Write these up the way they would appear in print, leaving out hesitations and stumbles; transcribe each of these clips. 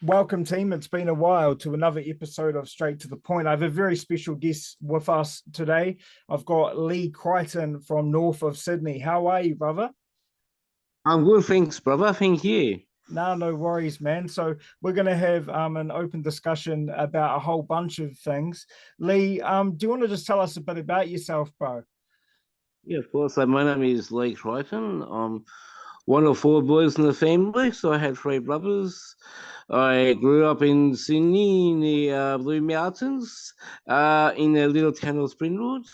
Welcome, team. It's been a while to another episode of Straight to the Point. I have a very special guest with us today. I've got Leigh Creighton from north of Sydney. How are you, brother? I'm good, thanks, brother. Thank you. No, no worries, man. So we're going to have an open discussion about a whole bunch of things. Leigh, do you want to just tell us a bit about yourself, bro? Yeah, of course. So my name is Leigh Creighton. I'm one of four boys in the family, so I had three brothers. I grew up in Sydney in the Blue Mountains, in a little town of Springwood,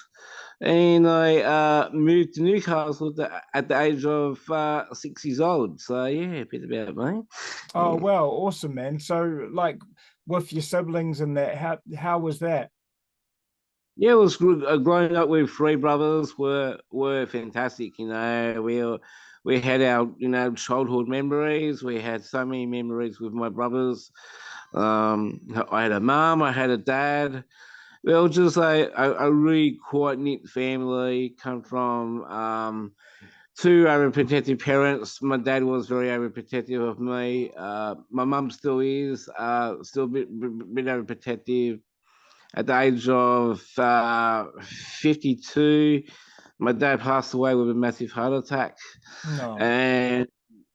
and I moved to Newcastle at the age of 6 years old. So yeah, a bit about me. Oh, Yeah. well, awesome, man. So, like, with your siblings and that, how was that? Yeah, it was good. Growing up with three brothers were fantastic. We had our childhood memories. We had so many memories with my brothers. I had a mum. I had a dad. We were just a really quite knit family. Come from two overprotective parents. My dad was very overprotective of me. My mum still is still a bit overprotective at the age of 52. My dad passed away with a massive heart attack, No. and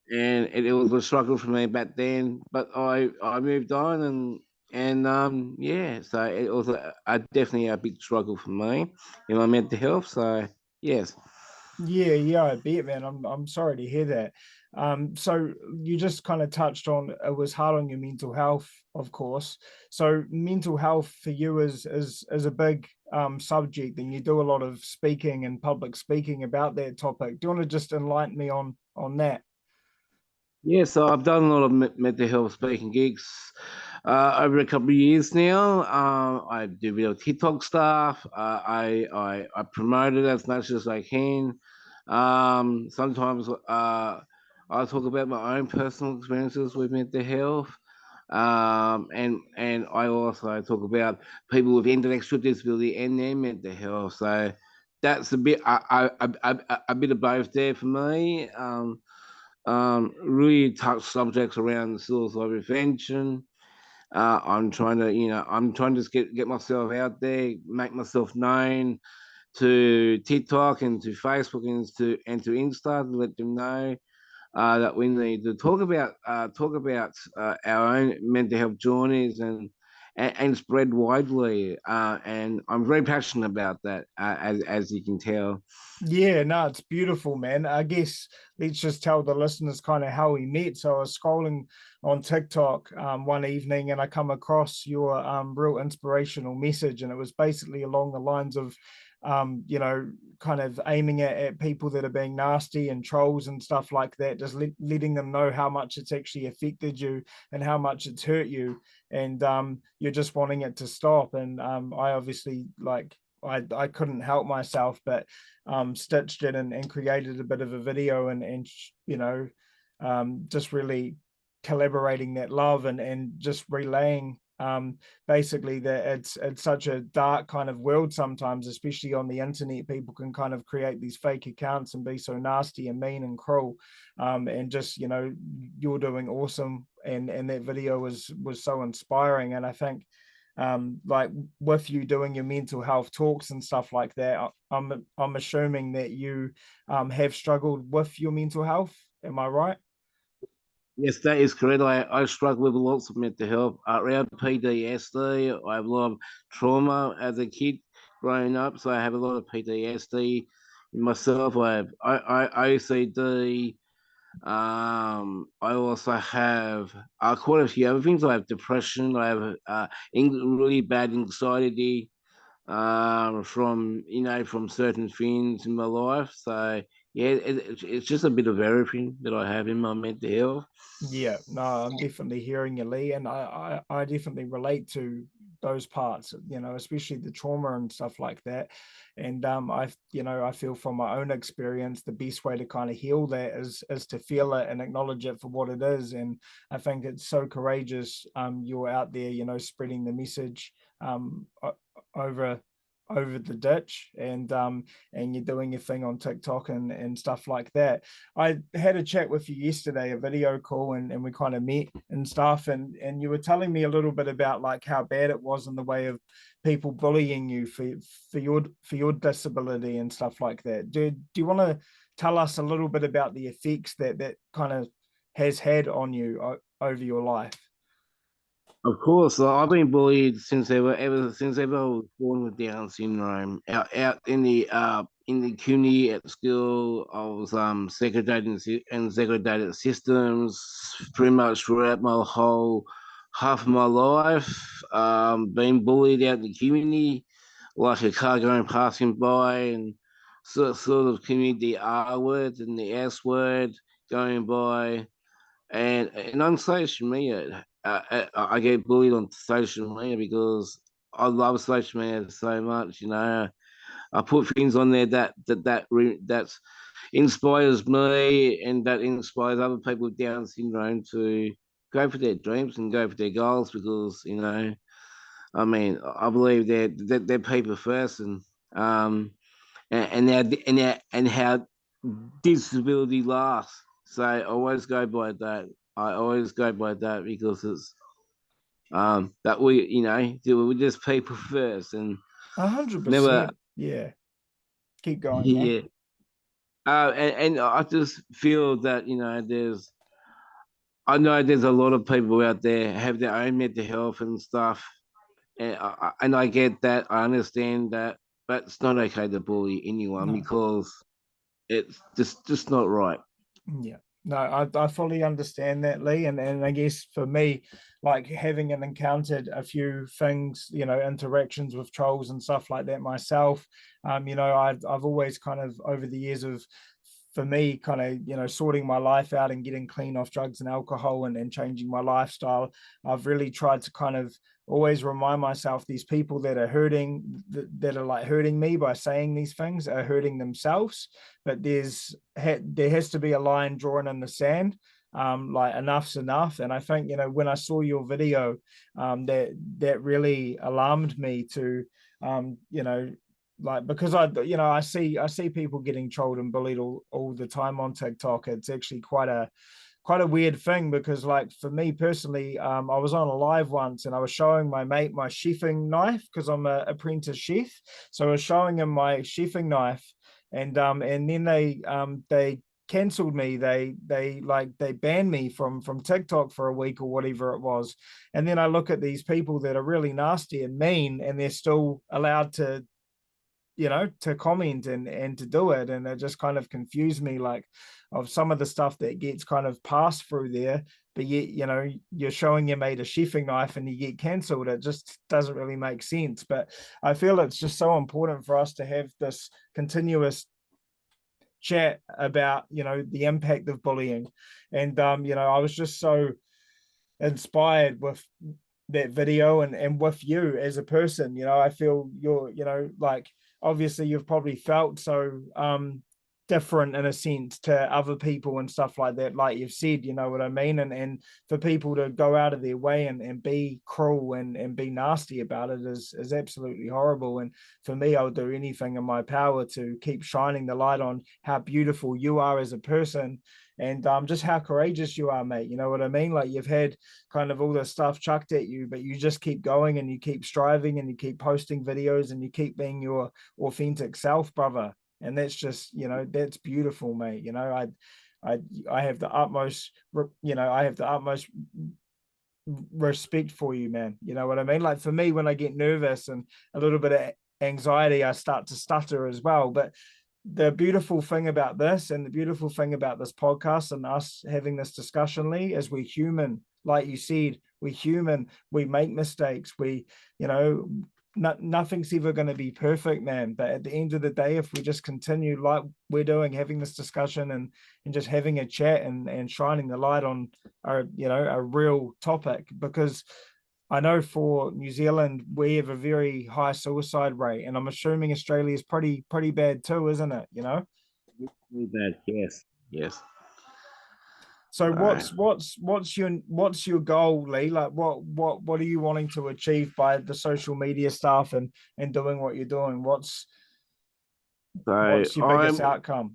it was a struggle for me back then. But I moved on, and yeah, so it was definitely a big struggle for me in my mental health. So yes. Yeah, yeah, I bet, man. I'm sorry to hear that. So you just kind of touched on it was hard on your mental health, of course. So mental health for you is a big subject, and you do a lot of speaking and public speaking about that topic. Do you want to just enlighten me on that? Yeah, so I've done a lot of mental health speaking gigs over a couple of years now. I do a bit of TikTok stuff. I promote it as much as I can. Sometimes I talk about my own personal experiences with mental health. And I also talk about people with intellectual disability and their mental health. So that's a bit of both there for me. Really touch subjects around suicide prevention. I'm trying to just get myself out there, make myself known to TikTok and to Facebook and to Insta to let them know that we need to talk about our own mental health journeys and spread widely. And I'm very passionate about that, as you can tell. Yeah, no, it's beautiful, man. I guess let's just tell the listeners kind of how we met. So I was scrolling on TikTok one evening and I come across your real inspirational message. And it was basically along the lines of, kind of aiming at people that are being nasty and trolls and stuff like that, just letting them know how much it's actually affected you and how much it's hurt you. And you're just wanting it to stop. And I obviously I couldn't help myself, but stitched it and created a bit of a video and just really collaborating that love and just relaying basically that it's such a dark kind of world sometimes, especially on the internet. People can kind of create these fake accounts and be so nasty and mean and cruel. And just you're doing awesome, and that video was so inspiring. And I think like with you doing your mental health talks and stuff like that, I'm assuming that you have struggled with your mental health. Am I right? Yes, that is correct. I struggle with lots of mental health. Around PTSD, I have a lot of trauma as a kid growing up, so I have a lot of PTSD in myself. I have OCD. I also have quite a few other things. I have depression. I have really bad anxiety from certain things in my life. So yeah, it's just a bit of everything that I have in my mental health. Yeah, no, I'm definitely hearing you, Leigh, and I definitely relate to those parts, especially the trauma and stuff like that. And I feel from my own experience, the best way to kind of heal that is to feel it and acknowledge it for what it is. And I think it's so courageous. You're out there, spreading the message over over the ditch, and you're doing your thing on TikTok and stuff like that. I had a chat with you yesterday, a video call, and we kind of met and stuff, and you were telling me a little bit about like how bad it was in the way of people bullying you for your disability and stuff like that. Do you want to tell us a little bit about the effects that that kind of has had on you over your life? Of course, I've been bullied since ever since ever I was born with Down syndrome. Out in the community at school, I was segregated in segregated systems pretty much throughout my whole half of my life. Being bullied out in the community, like a car going passing by, and sort of community R word and the S word going by. And on social media, I get bullied on social media because I love social media so much. You know, I put things on there that inspires me and that inspires other people with Down syndrome to go for their dreams and go for their goals because you know, I mean, I believe they're people first and how disability lasts. So I always go by that. I always go by that because it's that we you know we're just people first and never 100%. Yeah. Keep going, man. yeah. And I just feel that you know I know there's a lot of people out there have their own mental health and stuff, and I get that. I understand that, but it's not okay to bully anyone No. because it's just not right. Yeah. No, I fully understand that, Leigh. And I guess for me, like having encountered a few things, interactions with trolls and stuff like that myself, I've always kind of over the years of for me kind of sorting my life out and getting clean off drugs and alcohol and changing my lifestyle. I've really tried to kind of always remind myself these people that are that are like hurting me by saying these things are hurting themselves, but there has to be a line drawn in the sand. Like enough's enough. And I think when I saw your video, that really alarmed me to like because I see people getting trolled and bullied all the time on TikTok. It's actually quite a weird thing because like for me personally, I was on a live once and I was showing my mate my chefing knife because I'm an apprentice chef. So I was showing him my chefing knife, and then they cancelled me. They banned me from TikTok for a week or whatever it was. And then I look at these people that are really nasty and mean, and they're still allowed to comment and to do it. And it just kind of confused me, like of some of the stuff that gets kind of passed through there, but yet you're showing your mate a chefing knife and you get cancelled. It just doesn't really make sense. But I feel it's just so important for us to have this continuous chat about the impact of bullying. And I was just so inspired with that video and with you as a person. I feel you're like obviously you've probably felt so different in a sense to other people and stuff like that, like you've said, you know what I mean? And for people to go out of their way and be cruel and be nasty about it is absolutely horrible. And for me, I'll do anything in my power to keep shining the light on how beautiful you are as a person, and just how courageous you are, mate. You know what I mean? Like you've had kind of all this stuff chucked at you, but you just keep going and you keep striving and you keep posting videos and you keep being your authentic self, brother. And that's just that's beautiful, mate. I have the utmost respect for you, man. You know what I mean? Like for me, when I get nervous and a little bit of anxiety, I start to stutter as well. But the beautiful thing about this and the beautiful thing about this podcast and us having this discussion, Leigh, is we're human. Like you said, we're human. We make mistakes. Nothing's ever going to be perfect, man. But at the end of the day, if we just continue like we're doing, having this discussion and just having a chat and shining the light on a real topic, because I know for New Zealand we have a very high suicide rate, and I'm assuming Australia is pretty bad too, isn't it? Really bad. Yes. Yes. So So, what's your goal, Leigh? Like what are you wanting to achieve by the social media stuff and doing what you're doing? so What's your biggest I'm outcome?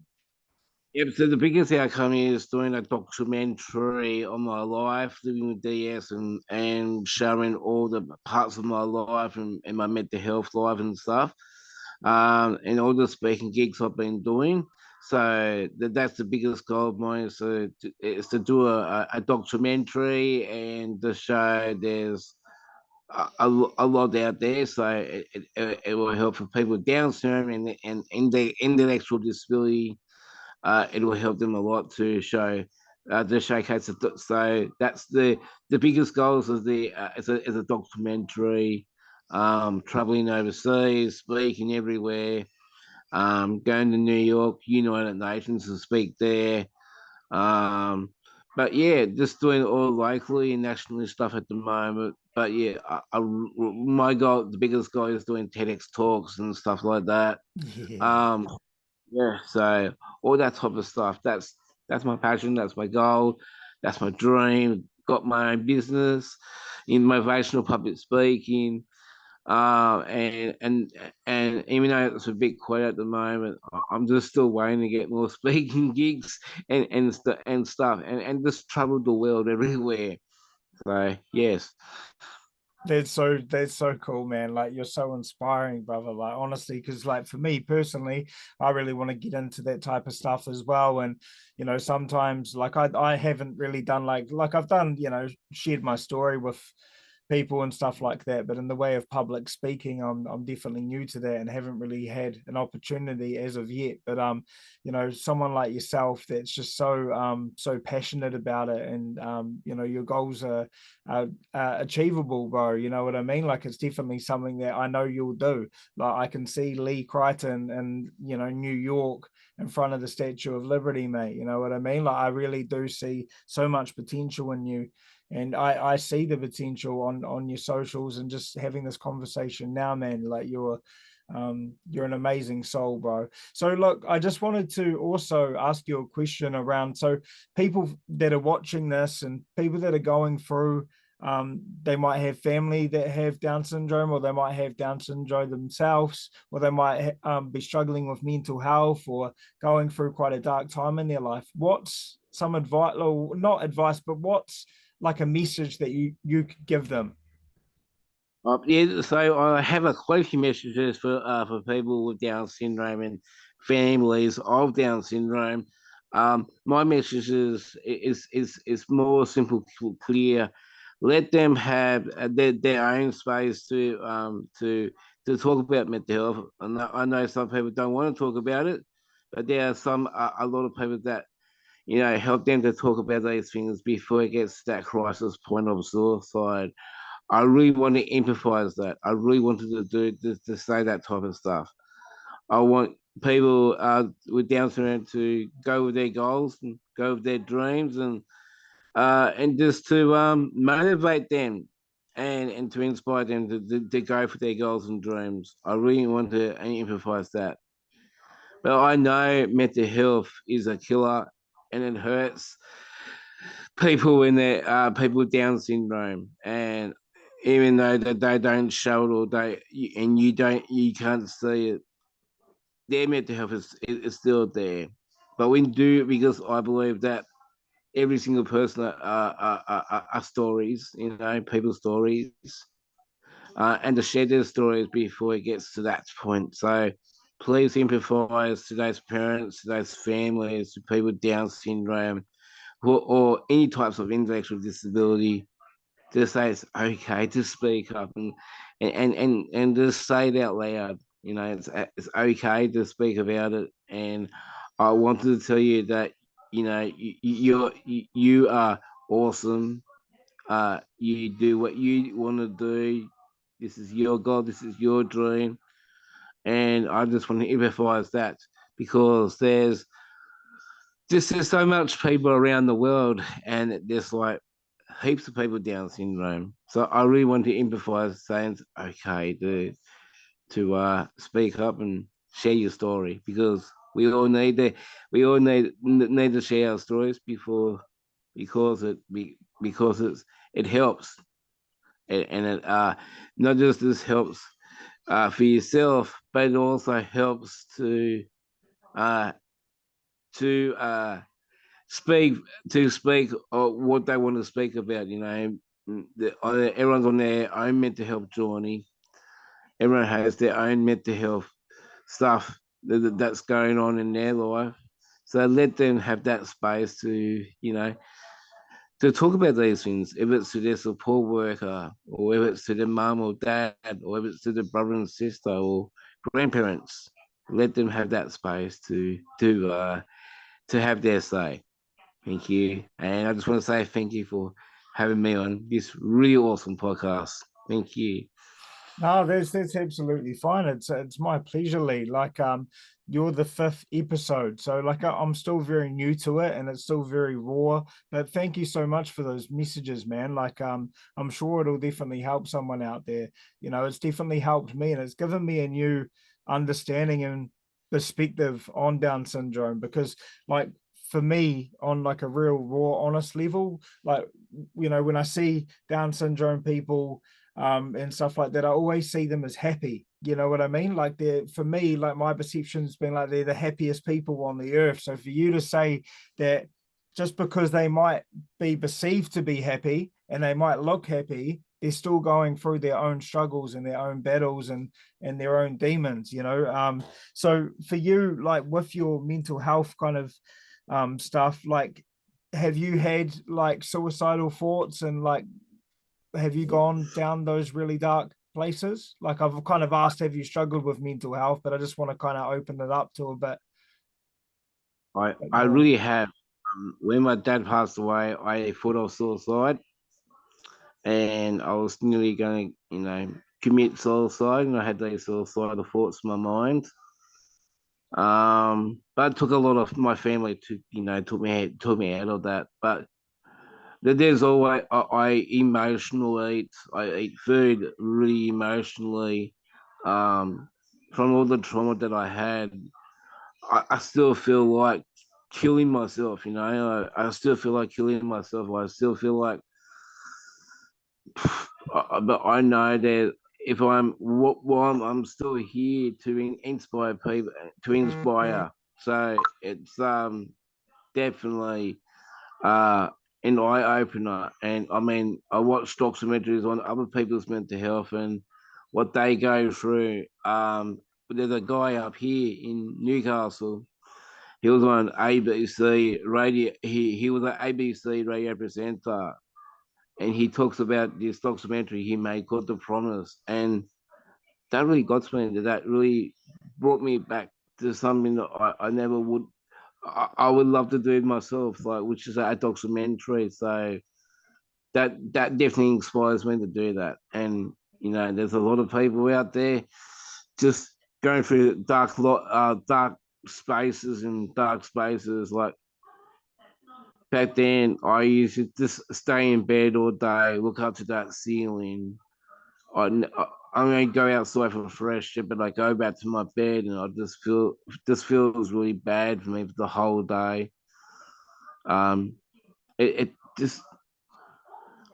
Yep, so the biggest outcome is doing a documentary on my life, living with DS and showing all the parts of my life and my mental health life and stuff. And all the speaking gigs I've been doing. So that's the biggest goal of mine is to do a documentary and to show there's a lot out there. So it will help for people with Down syndrome and the intellectual disability. It will help them a lot to showcase it. So that's the biggest goals of the as a documentary, traveling overseas, speaking everywhere, going to New York, United Nations to speak there. Um, but yeah, just doing it all locally and nationally stuff at the moment. But yeah, my goal, the biggest goal is doing TEDx talks and stuff like that. Yeah. Um, yeah, so all that type of stuff. That's my passion. That's my goal. That's my dream. Got my own business in motivational public speaking. And even though it's a bit quiet at the moment, I'm just still waiting to get more speaking gigs and stuff and just travel the world everywhere. So yes. That's so cool, man. Like you're so inspiring, brother. Like honestly, because like for me personally, I really want to get into that type of stuff as well. And sometimes like I haven't really done like I've done, shared my story with people and stuff like that. But in the way of public speaking, I'm definitely new to that and haven't really had an opportunity as of yet. But someone like yourself that's just so passionate about it, and your goals are achievable, bro. You know what I mean? Like it's definitely something that I know you'll do. Like I can see Leigh Creighton and New York in front of the Statue of Liberty, mate. You know what I mean? Like I really do see so much potential in you. And I see the potential on your socials and just having this conversation now, man. Like you're an amazing soul, bro. So look, I just wanted to also ask you a question around people that are watching this and people that are going through they might have family that have Down syndrome, or they might have Down syndrome themselves, or they might be struggling with mental health or going through quite a dark time in their life. What's some advice, or not advice, but what's like a message that you could give them? Yeah, so I have a quite a few messages for people with Down syndrome and families of Down syndrome. My message is more simple, clear. Let them have their own space to talk about mental health. I know some people don't want to talk about it, but there are a lot of people that help them to talk about these things before it gets to that crisis point of suicide. I really want to empathize that. I really wanted to say that type of stuff. I want people with Down syndrome to go with their goals and go with their dreams and just to motivate them and to inspire them to go for their goals and dreams. I really want to empathize that. But I know mental health is a killer and it hurts people in their people with Down syndrome, and even though that they don't show it or you can't see it, their mental health is still there. But we do, because I believe that every single person are stories, people's stories, and to share their stories before it gets to that point. So please empathize to those parents, to those families, to people with Down syndrome, or any types of intellectual disability. Just say it's okay to speak up and just say it out loud. It's okay to speak about it. And I wanted to tell you that you are awesome. You do what you want to do. This is your goal. This is your dream. And I just want to emphasize that because there's so much people around the world, and there's like heaps of people with Down syndrome. So I really want to empathize, saying it's okay to speak up and share your story, because we all need to share our stories because it helps, and it not just this helps for yourself, but it also helps uh to speak speak what they want to speak about. Everyone's on their own mental health journey. Everyone has their own mental health stuff that's going on in their life. So let them have that space to talk about these things, if it's to their support worker, or if it's to their mum or dad, or if it's to their brother and sister or grandparents. Let them have that space to have their say. Thank you. And I just want to say thank you for having me on this really awesome podcast. Thank you. No, that's absolutely fine. It's my pleasure, Lee. Like you're the fifth episode, so like I'm still very new to it, and it's still very raw. But thank you so much for those messages, man. Like I'm sure it'll definitely help someone out there. It's definitely helped me, and it's given me a new understanding and perspective on Down syndrome. Because like for me, on like a real raw, honest level, like when I see Down syndrome people and stuff like that, I always see them as happy. You know what I mean? Like they're, for me, like my perception's been like they're the happiest people on the earth. So for you to say that just because they might be perceived to be happy and they might look happy, they're still going through their own struggles and their own battles and their own demons. So for you, like with your mental health kind of stuff, like have you had like suicidal thoughts and like have you gone down those really dark places? Like I've kind of asked, have you struggled with mental health? But I just want to kind of open it up to a bit I more. really have. When my dad passed away, I thought of suicide, and I was nearly going to, commit suicide, and I had these suicidal thoughts in my mind. But it took a lot of my family to, took me out of that. But there's always I emotionally eat. I eat food really emotionally. From all the trauma that I had, I still feel like killing myself. I still feel like killing myself. I still feel like, but I know that if while I'm still here to inspire people, to inspire. So it's definitely an eye opener. And I mean, I watch documentaries on other people's mental health and what they go through. There's a guy up here in Newcastle. He was on ABC radio. He was an ABC radio presenter, and he talks about this documentary he made called The Promise, and that really got to me. That really brought me back to something that I never would. I would love to do it myself, like which is a documentary. So that definitely inspires me to do that. And there's a lot of people out there just going through dark spaces and dark spaces. Like back then, I used to just stay in bed all day, look up to that ceiling. I, I'm gonna go outside for fresh air, but I go back to my bed and I just feels really bad for me for the whole day. Um, it just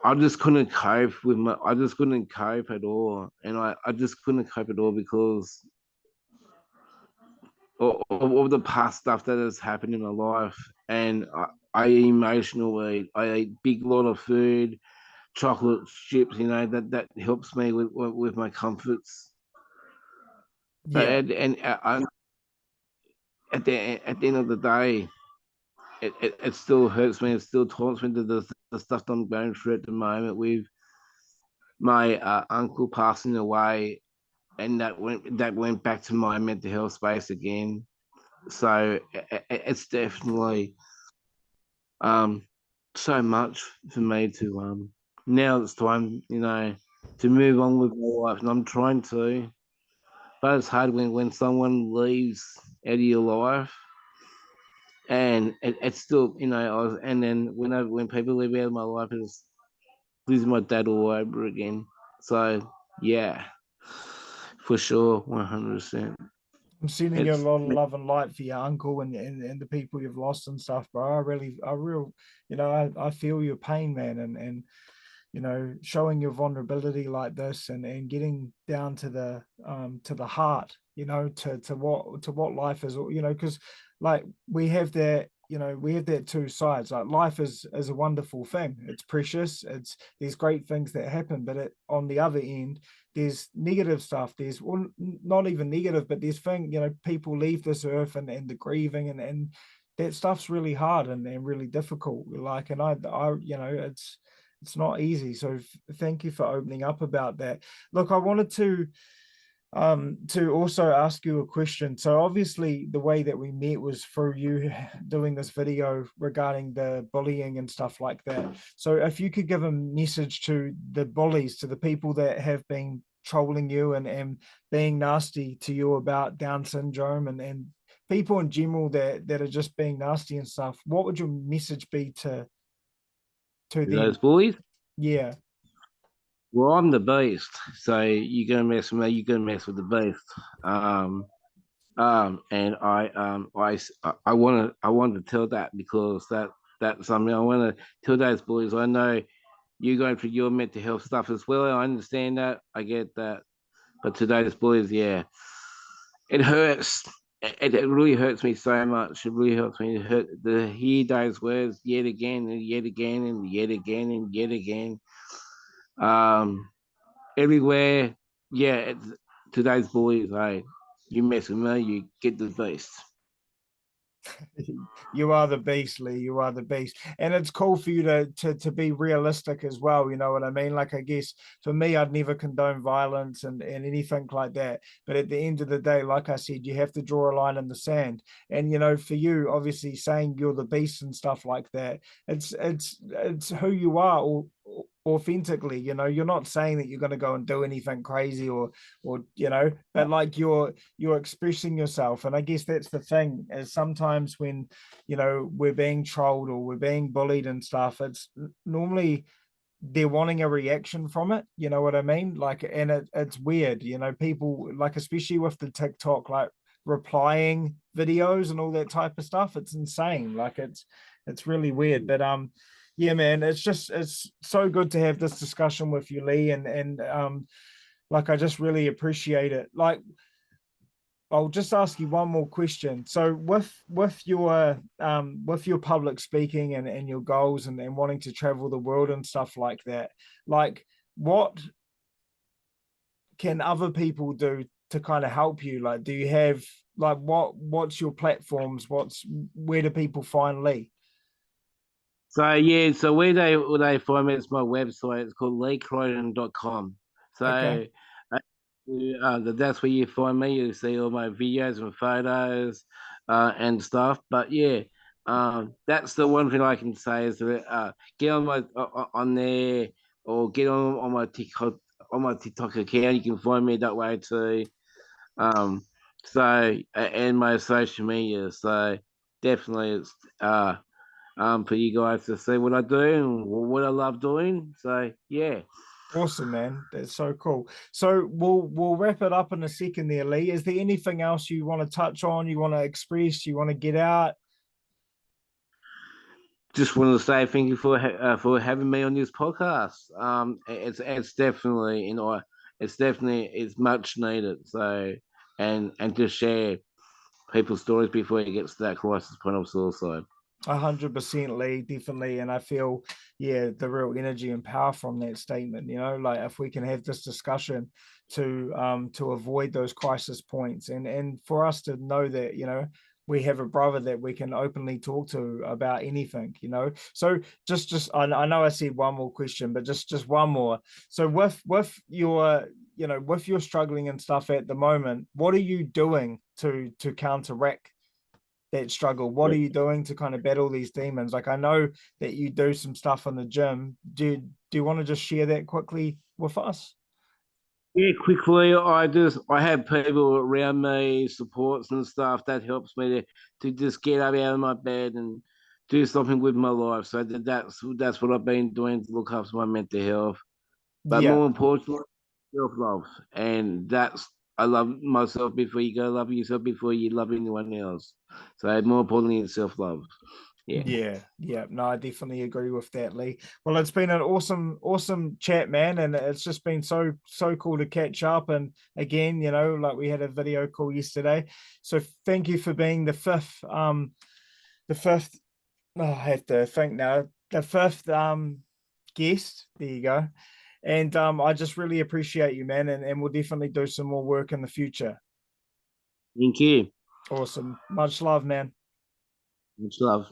I just couldn't cope with I just couldn't cope at all, and I just couldn't cope at all because of the past stuff that has happened in my life, and I emotionally I eat big lot of food, chocolate chips, that helps me with my comforts. But Yeah. at the end of the day, it still hurts me. It still taunts me to the stuff that I'm going through at the moment with my uncle passing away, and that went back to my mental health space again. So it's definitely um so much for me to now it's time to move on with my life, and I'm trying to, but it's hard when someone leaves out of your life, and it's still and then when people leave out of my life, it's losing my dad all over again. So yeah, for sure, 100%. I'm sending you a It's lot of love and light for your uncle and the people you've lost and stuff, bro. I real, I feel your pain, man, and showing your vulnerability like this and getting down to the heart, to what life is, because like we have that, we have that two sides. Like life is a wonderful thing. It's precious. There's great things that happen, but on the other end, there's negative stuff. There's, well, not even negative, but there's people leave this earth and the grieving and that stuff's really hard and really difficult. Like, and it's not easy. So thank you for opening up about that. Look, I wanted to also ask you a question. So obviously the way that we met was through you doing this video regarding the bullying and stuff like that. So if you could give a message to the bullies, to the people that have been trolling you and being nasty to you about Down syndrome and people in general that are just being nasty and stuff, what would your message be to them? those boys. Yeah. Well, I'm the beast, so you're gonna mess with me. You're gonna mess with the beast. Um, and I want to tell that because that's something I want to tell those boys. I know you're going through your mental health stuff as well. I understand that. I get that. But to those boys, yeah, it hurts. It really hurts me so much. It really hurts me to hear those words yet again and yet again and yet again and yet again. Um, everywhere. Yeah, to those boys, hey, you mess with me, you get the beast. You are the beast, Leigh. You are the beast, and it's cool for you to be realistic as well. You know what I mean? Like, I guess for me, I'd never condone violence and anything like that. But at the end of the day, like I said, you have to draw a line in the sand. And for you, obviously, saying you're the beast and stuff like that, it's who you are. Authentically, you're not saying that you're going to go and do anything crazy or but like you're expressing yourself. And I guess that's the thing, is sometimes when we're being trolled or we're being bullied and stuff, it's normally they're wanting a reaction from it, you know what I mean? Like, and it's weird, people, like, especially with the TikTok, like replying videos and all that type of stuff. It's insane. Like, it's really weird. But yeah, man, it's so good to have this discussion with you, Leigh, and like, I just really appreciate it. Like, I'll just ask you one more question. So with your public speaking and your goals and wanting to travel the world and stuff like that, like, what can other people do to kind of help you? Like, do you have, like, what's your platforms? Where do people find Leigh? So yeah, so where they find me, it's my website. It's called leigh.com. Okay. So that's where you find me. You see all my videos and photos and stuff. But yeah, that's the one thing I can say is that get on my on there or get on my TikTok account. You can find me that way too. Um, and my social media. So definitely it's for you guys to see what I do and what I love doing. So yeah. Awesome, man. That's so cool. So we'll wrap it up in a second there, Leigh. Is there anything else you want to touch on, you want to express, you want to get out? Just wanted to say thank you for having me on this podcast. It's definitely it's much needed. So and to share people's stories before it gets to that crisis point of suicide. 100%, Leigh, definitely. And I feel, yeah, the real energy and power from that statement. Like, if we can have this discussion to avoid those crisis points, and for us to know that we have a brother that we can openly talk to about anything. So just I know I said one more question, but just one more. So with your with your struggling and stuff at the moment, what are you doing to counteract that struggle? What are you doing to kind of battle these demons? Like, I know that you do some stuff in the gym. Do you want to just share that quickly with us? Yeah, quickly, I have people around me, supports and stuff that helps me to just get up out of my bed and do something with my life. So that's what I've been doing to look after my mental health. But Yeah. more importantly, self love, and I love myself before you go love yourself before you love anyone else. So more importantly, it's self-love. Yeah. Yeah. No, I definitely agree with that, Leigh. Well, it's been an awesome chat, man, and it's just been so cool to catch up. And again, like we had a video call yesterday. So thank you for being the fifth. Oh, I have to think now. The fifth guest. There you go. And I just really appreciate you, man, and we'll definitely do some more work in the future. Thank you. Awesome. Much love, man. Much love.